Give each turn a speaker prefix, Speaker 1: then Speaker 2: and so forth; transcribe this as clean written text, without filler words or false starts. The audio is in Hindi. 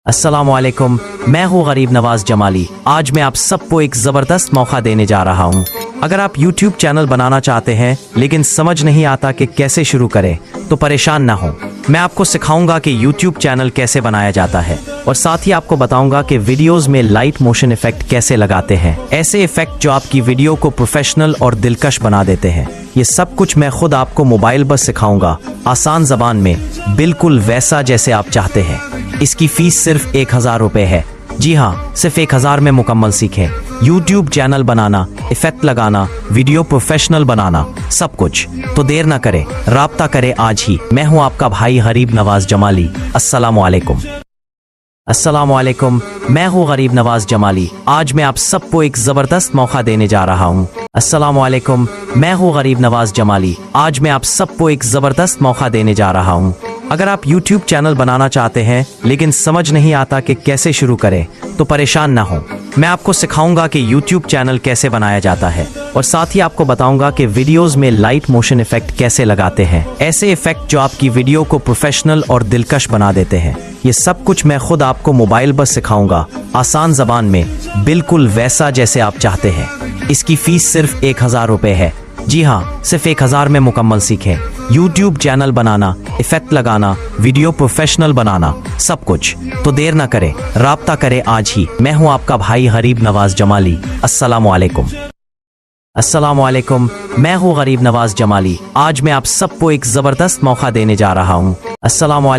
Speaker 1: अस्सलामुअलैकुम, मैं हूँ गरीब नवाज जमाली। आज मैं आप सबको एक ज़बरदस्त मौका देने जा रहा हूँ। अगर आप YouTube चैनल बनाना चाहते हैं लेकिन समझ नहीं आता कि कैसे शुरू करें तो परेशान ना हो। मैं आपको सिखाऊंगा कि YouTube चैनल कैसे बनाया जाता है और साथ ही आपको बताऊंगा कि वीडियोस में लाइट मोशन इफेक्ट कैसे लगाते हैं, ऐसे इफेक्ट जो आपकी वीडियो को प्रोफेशनल और दिलकश बना देते हैं। ये सब कुछ मैं खुद आपको मोबाइल पर सिखाऊंगा, आसान जबान में, बिल्कुल वैसा जैसे आप चाहते हैं। इसकी फीस सिर्फ 1000 रुपए है। जी हाँ, सिर्फ 1000 में मुकम्मल सीखें YouTube चैनल बनाना, इफेक्ट लगाना, वीडियो प्रोफेशनल बनाना, सब कुछ। तो देर ना करें, राब्ता करें आज ही। मैं हूँ आपका भाई गरीब नवाज जमाली। अस्सलामुअलैकुम। अस्सलामुअलैकुम, मैं हूँ गरीब नवाज जमाली। आज मैं आप सबको एक ज़बरदस्त मौका देने जा रहा हूँ। अस्सलामुअलैकुम, मैं हूँ गरीब नवाज जमाली। आज मैं आप सबको एक ज़बरदस्त मौका देने जा रहा हूँ। अगर आप YouTube चैनल बनाना चाहते हैं लेकिन समझ नहीं आता कि कैसे शुरू करें तो परेशान ना हो। मैं आपको सिखाऊंगा कि YouTube चैनल कैसे बनाया जाता है और साथ ही आपको बताऊंगा कि वीडियोस में लाइट मोशन इफेक्ट कैसे लगाते हैं, ऐसे इफेक्ट जो आपकी वीडियो को प्रोफेशनल और दिलकश बना देते हैं। ये सब कुछ मैं खुद आपको मोबाइल पर सिखाऊंगा, आसान जबान में, बिल्कुल वैसा जैसे आप चाहते हैं। इसकी फीस सिर्फ 1000 रुपए है। जी हाँ, सिर्फ 1000 में मुकम्मल सीखें YouTube चैनल बनाना, इफेक्ट लगाना, वीडियो प्रोफेशनल बनाना, सब कुछ। तो देर ना करें, राब्ता करें आज ही। मैं हूँ आपका भाई गरीब नवाज जमाली। अस्सलामुअलैकुम। अस्सलामुअलैकुम, मैं हूँ गरीब नवाज जमाली। आज मैं आप सबको एक ज़बरदस्त मौका देने जा रहा हूँ। अस्सलामुअलैकुम।